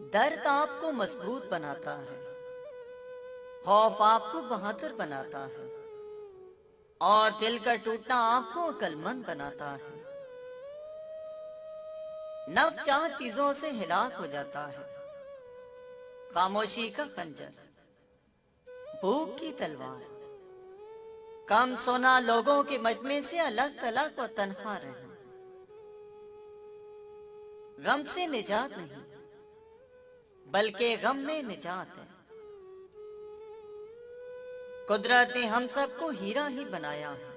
दर्द आपको मजबूत बनाता है, खौफ आपको बहादुर बनाता है और दिल का टूटना आपको अक्लमंद बनाता है। नफ्स चार चीजों से हिलाक हो जाता है: खामोशी का खंजर, भूख की तलवार, कम सोना, लोगों के मजमे से अलग थलग और तन्हा रहना। गम से निजात नहीं, बल्कि गम में निजात है। कुदरत ने हम सबको हीरा ही बनाया है,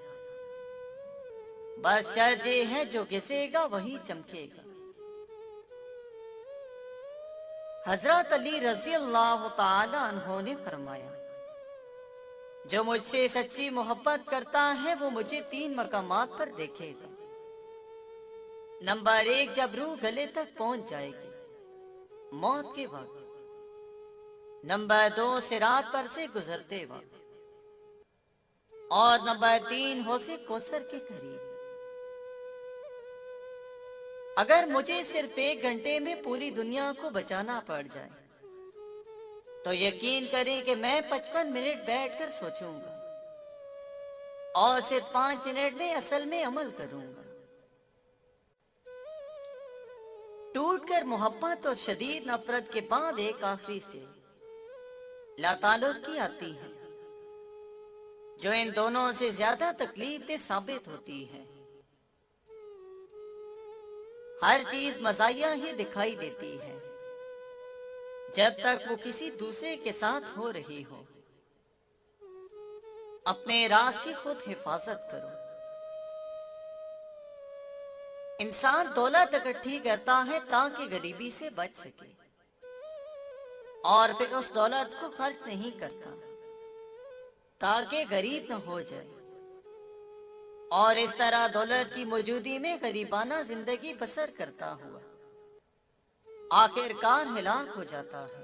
बस शर्त ये है जो घिसेगा वही चमकेगा। हजरत अली रजी अल्लाह तआला अन्हो ने फरमाया, जो मुझसे सच्ची मोहब्बत करता है वो मुझे 3 मकामात पर देखेगा। नंबर 1, जब रूह गले तक पहुंच जाएगी, मौत के वक्त। नंबर 2, सिरात पर से गुजरते वक्त। और नंबर 3, हौज़े कौसर के करीब। अगर मुझे सिर्फ 1 घंटे में पूरी दुनिया को बचाना पड़ जाए तो यकीन करें कि मैं 55 मिनट बैठकर सोचूंगा और सिर्फ 5 मिनट में असल में अमल करूंगा। टूटकर मोहब्बत और शदीद नफरत के बाद एक आखिरी स्टेज लाताल्लुक की आती है, जो इन दोनों से ज्यादा तकलीफ साबित होती है। हर चीज मज़ाहिया ही दिखाई देती है जब तक वो किसी दूसरे के साथ हो रही हो। अपने राज की खुद हिफाजत करो। इंसान दौलत इकट्ठी करता है ताकि गरीबी से बच सके और फिर उस दौलत को खर्च नहीं करता ताकि गरीब न हो जाए, और इस तरह दौलत की मौजूदगी में गरीबाना जिंदगी बसर करता हुआ आखिरकार हिलाक हो जाता है।